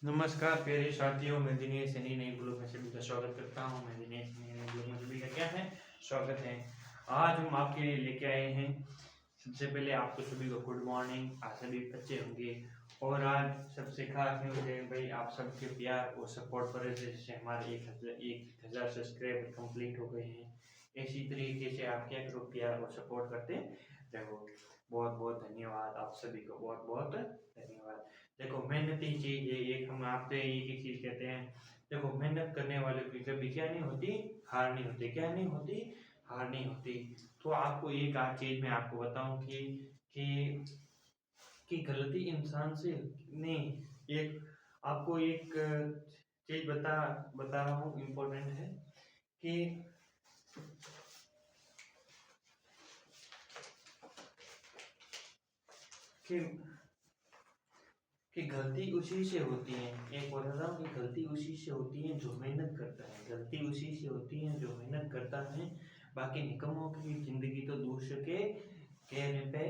नमस्कार प्यारे साथियों, मैं दिनेश सैनी नई ब्लॉग में सभी का स्वागत करता हूं। मैं दिनेश सैनी नई ब्लॉग में सभी का क्या है स्वागत है। आज हम आपके लिए लेके आए हैं, सबसे पहले आपको सभी को गुड मॉर्निंग। आप सभी अच्छे होंगे और आज सबसे खास न्यूज़ है भाई, आप सबके प्यार और सपोर्ट पर जैसे हमारे 1000 सब्सक्राइबर कंप्लीट हो गए हैं, इसी तरीके से आप क्या करो, प्यार और सपोर्ट करते रहो। बहुत बहुत धन्यवाद, आप सभी को बहुत बहुत धन्यवाद। देखो, मेहनती चीज है एक, हम आपसे एक ही चीज कहते हैं। देखो, मेहनत करने वाले की कभी क्या नहीं होती, हार नहीं होती। क्या नहीं होती, हार नहीं होती। तो आपको एक आध चीज मैं आपको बताऊं कि कि गलती इंसान से नहीं, एक आपको एक चीज बता रहा हूँ, इम्पोर्टेंट है कि कि कि गलती उसी से होती है। एक बता रहा हूँ कि गलती उसी से होती है जो मेहनत करता है। गलती उसी से होती है जो मेहनत करता है। बाकी निकम्मों की जिंदगी तो दूसरे के कहने पे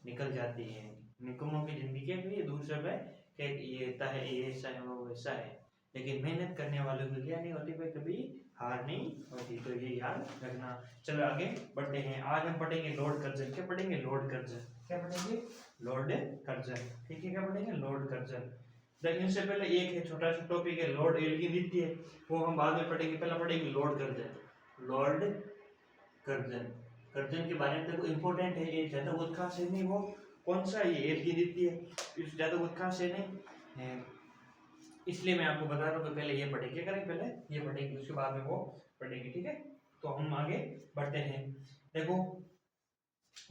निकल जाती है। निकम्मों की जिंदगी क्या है, दूसरे पे कि ये ऐसा है, ये ऐसा है, वो वैसा है। लेकिन मेहनत करने वालों की क्या नहीं होती भाई, कभी हार नहीं होती। तो ये याद रखना। चलो आगे बढ़ते हैं। आज हम पढ़ेंगे लॉर्ड कर्जन। क्या पढ़ेंगे? Lord Curzon. क्या पढ़ेंगे? Lord Curzon. ठीक है, क्या पढ़ेंगे? Lord Curzon. लेकिन इससे पहले एक है छोटा सा टॉपिक है, लॉर्ड एल्गिन, वो हम बाद में पढ़ेंगे। पहले पढ़ेंगे Lord Curzon. Lord Curzon, Curzon के बारे में देखो, इंपॉर्टेंट है ये, ज्यादा बहुत खास है नहीं। वो कौन सा, ये एल्गिन है, ज्यादा बहुत खास है नहीं है, इसलिए मैं आपको बता रहा हूँ कि पहले ये पढ़ेंगे। क्या करेंगे? पहले ये पढ़ेंगे, उसके बाद में वो पढ़ेंगे। ठीक है, तो हम आगे बढ़ते हैं। देखो,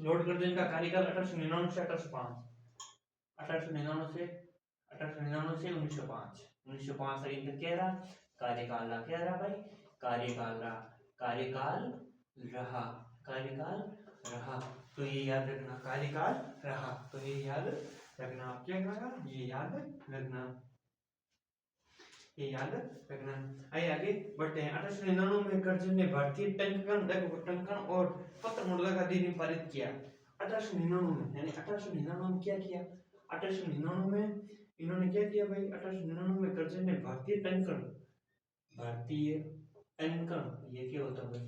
लॉर्ड कर्जन का कार्यकाल 1899 से 1805, 1899 से 1899 से 1905। 1905 तक इनका क्या रहा कार्यकाल? रहा क्या रहा भाई? कार्यकाल रहा, कार्यकाल रहा, कार्यकाल रहा। तो ये याद रखना, कार्यकाल रहा। तो ये याद रखना, क्या रहा, ये याद रखना, ये याद रखना। आइए आगे बढ़ते हैं। 1899 में कर्जन ने भारतीय टंकण और पत्र मुद्रा अधिनियम पारित किया। 1899 में, यानी 1899 में क्या किया? 1899 में इन्होंने क्या किया भाई? 1899 में कर्जन ने भारतीय टंकण, भारतीय टंकण, ये क्या होता है भाई?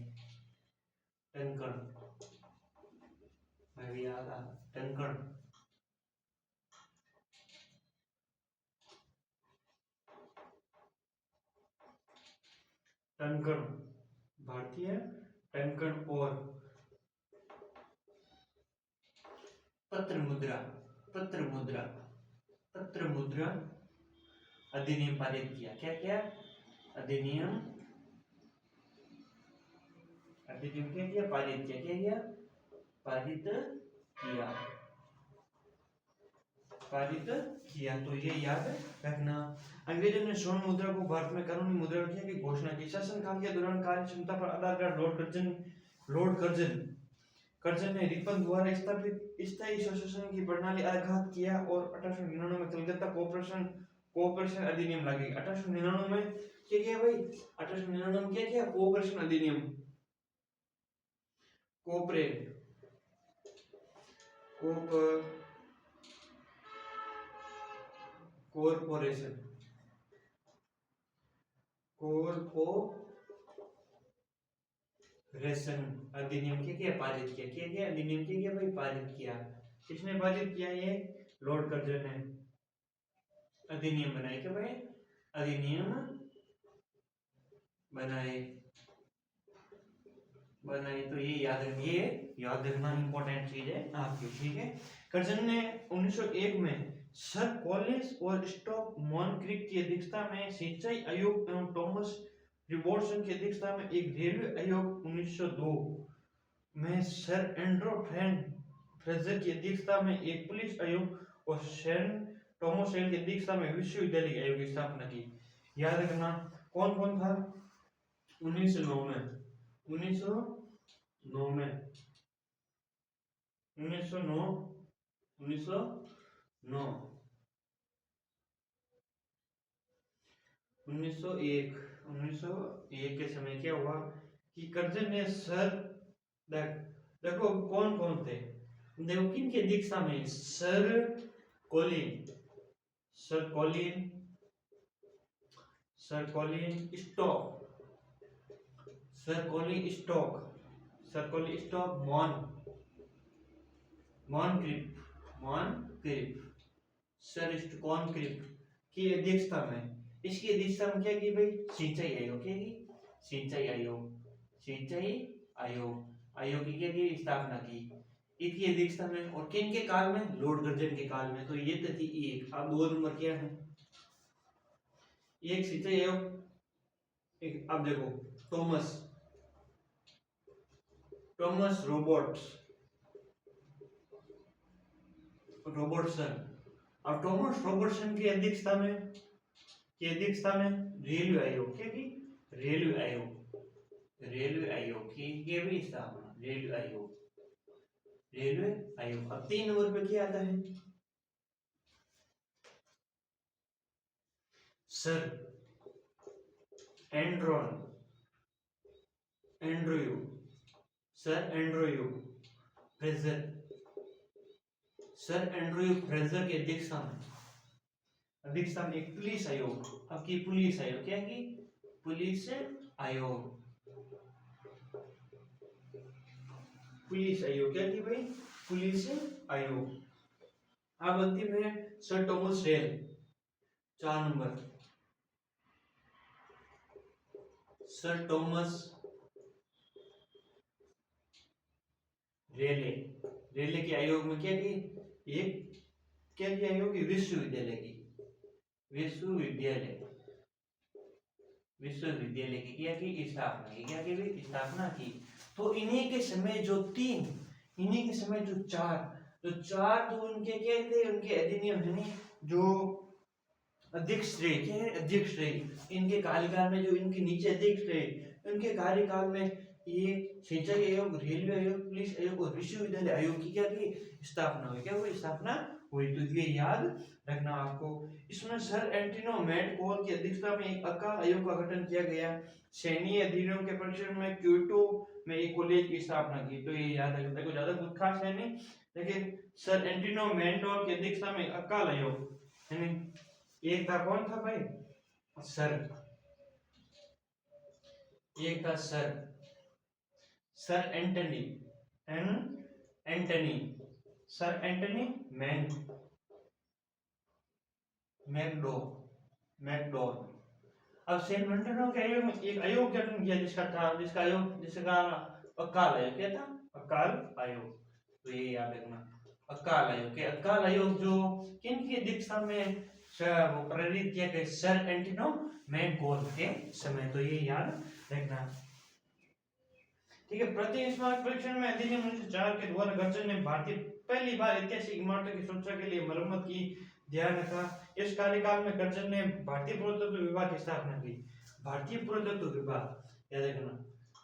टंकण, मैं भी याद आ, टंकण, टंकण, भारतीय टंकण और पत्र मुद्रा, पत्र मुद्रा, पत्र मुद्रा अधिनियम पारित किया। क्या क्या? अधिनियम, अधिनियम क्या किया? पारित किया। क्या किया? पारित किया, पारित किया। तो ये याद रखना। अंग्रेजों ने स्वर्ण मुद्रा को भारत में कानूनी मुद्रा रखने की घोषणा की। शासनकाल के दौरान कार्य क्षमता पर आधार लॉर्ड कर्जन कर्जन ने रिपन द्वारा स्थापित स्थायी शासन की प्रणाली आघात किया और 1899 में कलकत्ता कोऑपरेशन कोऑपरेशन अधिनियम लागी। 1899 में क्या किया भाई? 1899 में क्या किया? कोऑपरेशन अधिनियम, कोऑपरेट, कॉरपोरेशन, कॉरपोरेशन अधिनियम क्या किया? पारित किया। क्या किया? अधिनियम क्या किया भाई? पारित किया। किसने पारित किया? ये लॉर्ड कर्जन ने अधिनियम बनाए। क्या भाई? अधिनियम बनाए, बनाए। तो ये याद रखना, इंपॉर्टेंट चीज है आपकी। ठीक है, कर्जन ने 1901 में सर कॉलिंस और स्टॉक मॉनक्रिक की अध्यक्षता में सिंचाई आयोग एवं थॉमस रिबर्टसन की अध्यक्षता में एक रेलवे आयोग, 1902 में सर एंड्रो फ्रेजर की अध्यक्षता में एक पुलिस आयोग और सेंट थॉमस की अध्यक्षता में विश्वविद्यालय आयोग की स्थापना की। याद रखना, कौन कौन था? 1909 में, 1909 में, 1909, 1909, 1901, 1901 के समय क्या हुआ कि कर्जन ने सर, देखो कौन कौन थे, देखो किन की दीक्षा में? Sir Colin, Sir Colin, Sir Colin स्टॉक, सर कॉलिन स्टॉक, सर कॉलिन स्टॉक मॉनक्रिफ, सर कॉनक्रिफ की अध्यक्षता में, इसकी अध्यक्षता में क्या की भाई, सिंचाई आयोग, क्या की, सिंचाई आयोग, सिंचाई आयोग की क्या की स्थापना की, इसकी अध्यक्षता में, और किन के काल में, लॉर्ड कर्जन के काल में। तो ये तो थी एक। अब 2 नंबर क्या है, एक सिंचाई आयोग, एक अब देखो टॉमस रॉबर्टसन, और टॉमस रॉबर्टसन की अध्यक्षता में, रेलवे आयोग, क्या की, रेलवे आयोग की ये भी स्थापना, रेलवे आयोग। अब 3 नंबर पे क्या आता है, sir Andrew Fraser, sir Andrew Fraser की अध्यक्षता में एक पुलिस आयोग, अब की पुलिस आयोग, क्या की, पुलिस आयोग, क्या की भाई, पुलिस आयोग। अब अंतिम है Sir Thomas Raleigh, 4 number, Sir Thomas Raleigh के आयोग में क्या की, एक क्या की आयोग की, विश्वविद्यालय की क्या की स्थापना की, क्या की स्थापना की। तो इन्हीं के समय जो चार जो उनके क्या थे, उनके अधिनियम है नहीं, जो अध्यक्ष रहे, क्या है, अध्यक्ष रहे, इनके कार्यकाल में, जो इनके नीचे अध्यक्ष रहे, उनके कार्यकाल में ये सिंचाई आयोग, रेलवे आयोग, पुलिस आयोग और विश्वविद्यालय आयोग की क्या की स्थापना हुई, क्या हुई, स्थापना हुई। तो ये याद रखना आपको। इसमें सर एंटोनियो मैडकोल की अध्यक्षता में एक अकाल आयोग का गठन किया गया। सैन्य अधिनियम के परिसर में क्योटो में एक कॉलेज की स्थापना की। तो ये याद रखना, कोई ज्यादा कुछ खास है नहीं, लेकिन सर एंटोनियो मैडकोल की अध्यक्षता में अकाल आयोग है नहीं। एक था कौन था भाई, सर, एक था sir Antony sir Antony McDowell. अब सेंट मेंटेनो के आयोग में एक आयोग गठन किया, जिसका अकाल आयोग, क्या था, अकाल आयोग। तो ये याद रखना, अकाल आयोग जो किन की अध्यक्षता में वो प्रेरित किया गया, सर एंटोनियो मैकडोल के समय। तो ये याद रखना, ठीक है। प्रतिस्मारक परीक्षण में अधिनियम 1904 के द्वारा गर्जन ने भारतीय पहली बार ऐतिहासिक इमारतों की सुरक्षा के लिए मरम्मत की, ध्यान रखा। इस कार्यकाल में गर्जन ने भारतीय पुरातत्व विभाग की स्थापना की। भारतीय पुरातत्व विभाग याद रखना,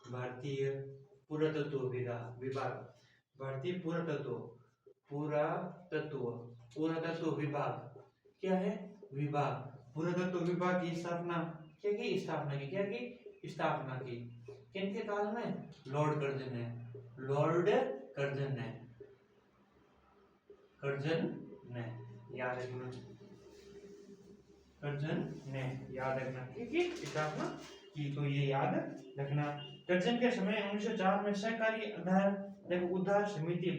भारतीय पुरातत्व विभाग क्या है, पुरातत्व विभाग की स्थापना की किनके काल में, लॉर्ड कर्जन ने याद रखना, ठीक है, स्थापना की। तो ये याद रखना। कर्जन के समय 1904 में सहकारी उद्धार समिति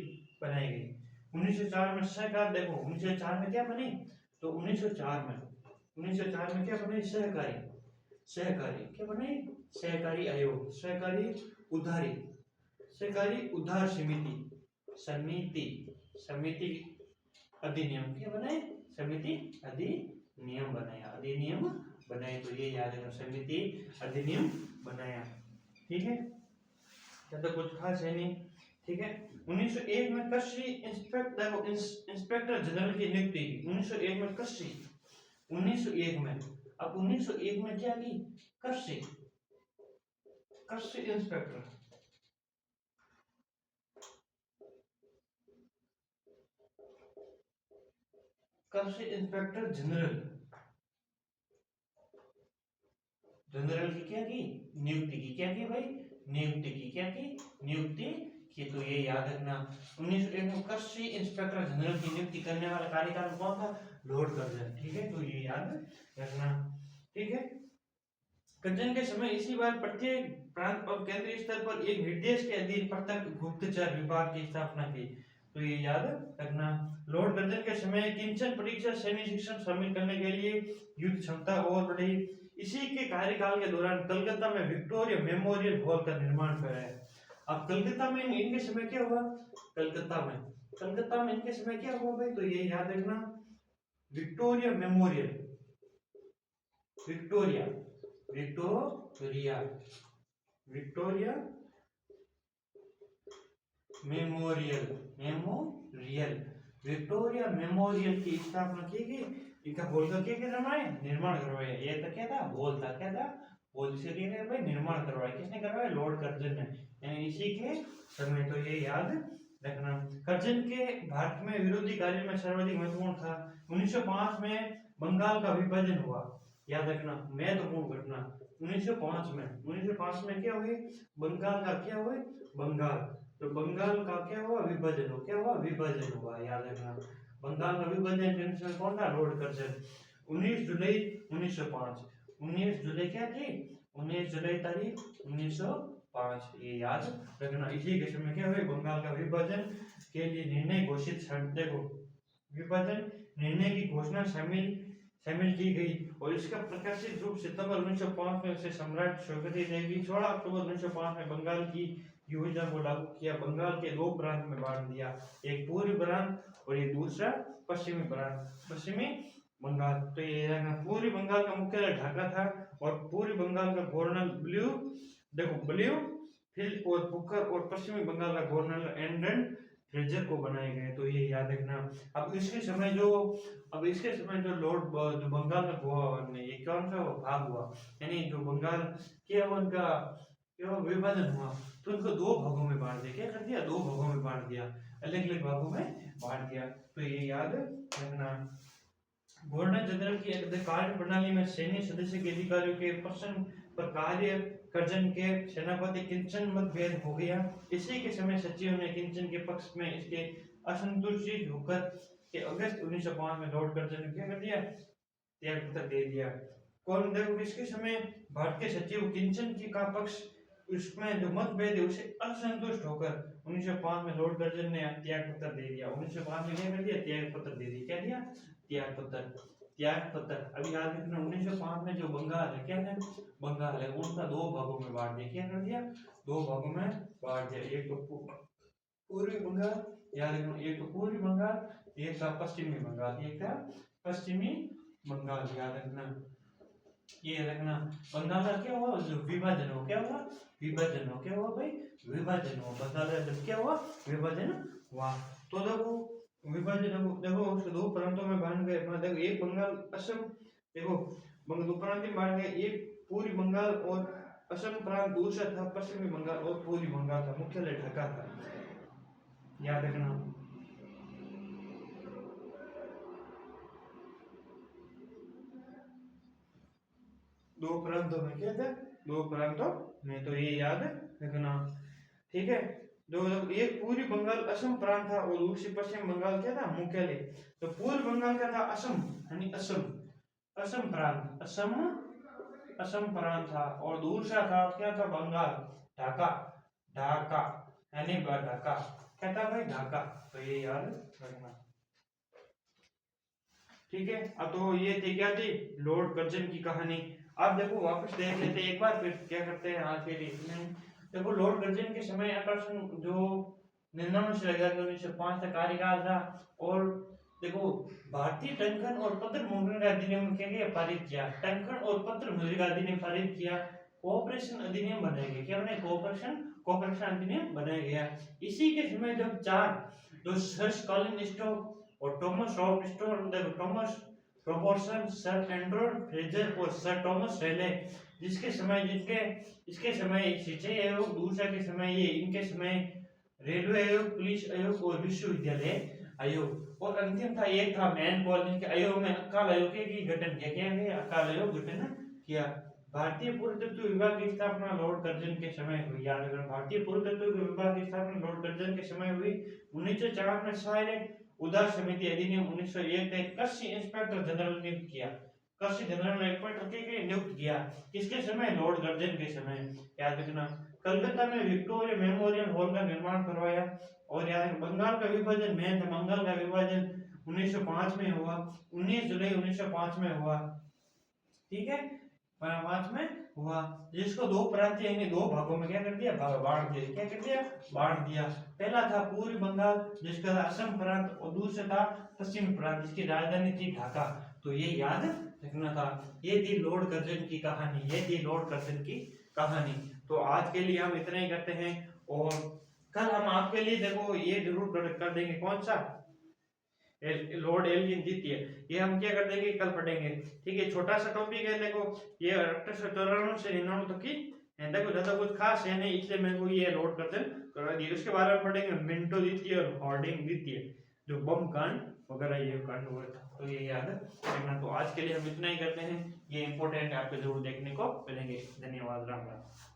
बनाई गई। 1904 में सहकार, देखो 1904 में क्या बनी, तो 1904 में क्या बनी, सहकारी क्या बने, सहकारी आयोग, सहकारी उद्धार समिति अधिनियम, क्या बनाए, अधिनियम बनाया। तो ये याद रखना, समिति अधिनियम बनाया, ठीक है। ज्यादा कुछ खास है नहीं, ठीक है। 1901 में कृषि इंस्पेक्टर जनरल की नियुक्ति की। 1901 में कृषि, 1901 में, अब 1901 में क्या की, कृषि इंस्पेक्टर, जनरल की क्या की, नियुक्ति की, क्या की भाई, नियुक्ति की। तो ये याद रखना, 1901 में कृषि इंस्पेक्टर जनरल की नियुक्ति करने वाला कार्यकाल कौन था, लॉर्ड कर्जन, ठीक है। तो ये याद रखना, ठीक है। कर्जन के समय इसी बार प्रत्येक प्रांत और केंद्रीय स्तर पर एक निर्देश के अधीन प्रत्यक्ष गुप्तचर विभाग की स्थापना की। तो ये याद रखना। लॉर्ड कर्जन के समय किंचन परीक्षा सैन्य शिक्षण शामिल करने के लिए युद्ध क्षमता और बढ़ी। इसी के कार्यकाल के दौरान कलकत्ता में विक्टोरिया मेमोरियल हॉल का निर्माण कराया। अब कलकत्ता में इनके समय क्या हुआ? कलकत्ता में इनके समय क्या हुआ भाई? तो ये याद रखना, Victoria memorial, Victoria memorial Victoria memorial की स्थापना की गई। इनका हॉल का क्या निर्माण करवाया। ये तो क्या था? हॉल था। क्या था? हॉल से भाई निर्माण करवाया। किसने करवाया? लॉर्ड कर्जन ने, यानी इसी के समय। तो ये याद रखना। कर्जन के भारत में विरोधी कार्य में सर्वाधिक महत्वपूर्ण था। 1905 में बंगाल का विभाजन हुआ। याद रखना, महत्वपूर्ण घटना। 1905 में क्या हुई? बंगाल का क्या हुआ? तो बंगाल का क्या हुआ? विभाजन हो। क्या हुआ? विभाजन हुआ। याद रखना, बंगाल का विभाजन कौन था? Lord Curzon. 19 जुलाई 1905। 19 जुलाई क्या थी? 19 जुलाई तारीख 1905। ये याद रखना। इसी के समय क्या हुआ? बंगाल का विभाजन के लिए निर्णय घोषित। देखो, विभाजन निर्णय की घोषणा शामिल की गई और इसका प्रकाशित रूप सितंबर 1905 में से सम्राट शौकती देवी 16 अक्टूबर 1905 में बंगाल की योजना को लागू किया। बंगाल के दो प्रांत में बांट दिया, एक पूर्वी प्रांत और एक दूसरा पश्चिमी प्रांत, पश्चिमी बंगाल। तो ये पूर्वी बंगाल का मुख्यालय ढाका था और पूर्वी बंगाल का गवर्नर ब्लू फील्ड और पुकर और पश्चिमी बंगाल का गवर्नर एंड्रन फ्रेजर को बनाए गए। तो ये याद रखना। अब इसके समय जो लॉर्ड जो बंगाल का ये कौन सा भाग हुआ, यानी जो बंगाल क्या उनका क्यों विभाजन हुआ, तो उनको दो भागों में बांट दिया। क्या कर दिया? दो भागों में बांट दिया, अलग अलग भागों में बांट दिया। तो ये याद रखना। गवर्नर जनरल की कार्य प्रणाली में सैन्य सदस्य के अधिकारियों के प्रश्न पर कार्य कर्जन के सेनापति किंचन मतभेद हो गया। इसी के समय सचिव ने किंचन के पक्ष में इसके असंतुष्ट होकर के अगस्त 1905 में लॉर्ड कर्जन ने क्या कर दिया? त्याग पत्र दे दिया। कौन? देखो, किसके समय? भारतीय सचिव किंचन की का पक्ष उसमें जो मतभेद है उसे असंतुष्ट होकर 1905 में लॉर्ड कर्जन ने त्याग पत्र दे दिया। 1905 में क्या कर दिया? त्याग पत्र दे दिया। क्या दिया? त्याग पत्र। अभी याद रखना, 1905 में जो बंगाल है, क्या है? बंगाल है, उनका दो भागों में बांट दिया। क्या कर दिया? दो भागों में बांट दिया। एक तो पूर्वी बंगाल, याद रखना, एक तो पूर्वी बंगाल, एक था पश्चिमी बंगाल, याद रखना। ये रखना, बंगाल का क्या हुआ? जो विभाजन हो। क्या हुआ? विभाजन हो। क्या हुआ भाई? विभाजन हो। बंगाल का जब क्या हुआ? विभाजन हुआ। तो देखो उसको दो प्रांतों में बांट गए। देखो, एक बंगाल असम, देखो दो प्रांत में बांट गए। एक पूर्वी बंगाल और असम प्रांत, दूसरा था पश्चिमी बंगाल और पूर्वी बंगाल का मुख्यालय ढाका था। याद रखना। दो प्रांतों में क्या था? दो प्रांतों में। तो ये याद रखना, ठीक है। जो एक पूर्वी बंगाल असम प्रांत था और दूसरी पश्चिम बंगाल क्या था? मुख्यालय। तो पूर्व बंगाल का था असम, यानी असम प्रांत था और दूसरा था क्या था? बंगाल, ढाका यानी ढाका। क्या था भाई? ढाका। तो ये याद रखना, ठीक है। अब तो ये थी क्या थी? लॉर्ड कर्जन की कहानी। अब देखो वापस देख लेते एक बार, फिर क्या करते हैं आज के लिए। देखो, लॉर्ड कर्जन के समय आकर्षण जो 99 से लेकर 1905 तक कार्यकाल था। और देखो, भारतीय टंकन और पत्र मुद्रण अधिनियम के पारित किया। टंकन और पत्र मुद्रण अधिनियम पारित किया। कोऑपरेशन अधिनियम बनाया गया। क्या बनाया? कोऑपरेशन अधिनियम बनाया गया। इसी के समय जब जो सर कॉलिन स्टोक और टॉमस रॉब स्टोन, टॉमस प्रोपोर्शन, सर एंड्रू फ्रेजर और सर टॉमस रेले, इसके समय सिंचाई आयोग, दूसरा के समय ये इनके समय रेलवे आयोग, पुलिस आयोग और विश्वविद्यालय आयोग, और अंतिम था एक था मैन कॉलोनी के आयोग में अकाल आयोग की गठन किया। क्या है? अकाल आयोग गठन किया। भारतीय पुरातत्व विभाग की स्थापना लॉर्ड कर्जन के समय हुई। याद रखना, भारतीय पुरातत्व विभाग की स्थापना लॉर्ड कर्जन के समय हुई। 1904 में सहायक उदार समिति अधिनियम 1901 ने कृषि इंस्पेक्टर जनरल नियुक्त किया। कृषि जनरल इंस्पेक्टर के नियुक्त किया। किसके समय? लॉर्ड कर्जन के समय। याद रखना। कलकत्ता में विक्टोरिया मेमोरियल हॉल का निर्माण करवाया। और याद बंगाल का विभाजन मेन था। बंगाल का विभाजन 1905 में हुआ, 19 जुलाई 1905 में हुआ। ठीक है, 5 में हुआ, जिसको दो प्रांतीय यानी दो भागों में क्या कर दिया? बांट दिया। क्या कर दिया? बांट दिया। पहला था पूर्वी बंगाल, जिसका असम प्रांत, और दूसरा था पश्चिमी प्रांत, जिसकी राजधानी थी ढाका। तो ये याद रखना था। ये थी लॉर्ड कर्जन की कहानी, ये थी लॉर्ड कर्जन की कहानी। तो आज के लिए हम इतना ही करते हैं, और कल हम आपके लिए देखो ये जरूर कर देंगे। कौन सा? लॉर्ड एल्गिन द्वितीय। ये हम क्या कर देंगे? कल पढ़ेंगे। ठीक है, छोटा सा टॉपिक है। देखो ये 1894 से 99 तक की है। देखो ज्यादा कुछ खास है नहीं, इसलिए मैं को ये लॉर्ड कर्जन करवा दी। उसके बारे में पढ़ेंगे मिंटो द्वितीय और हार्डिंग द्वितीय, जो बम कांड वगैरह ये कांड हुआ था। तो ये याद रखना। तो आज के लिए हम इतना ही करते हैं। ये इंपॉर्टेंट है, आपको जरूर देखने को मिलेंगे। धन्यवाद। राम राम।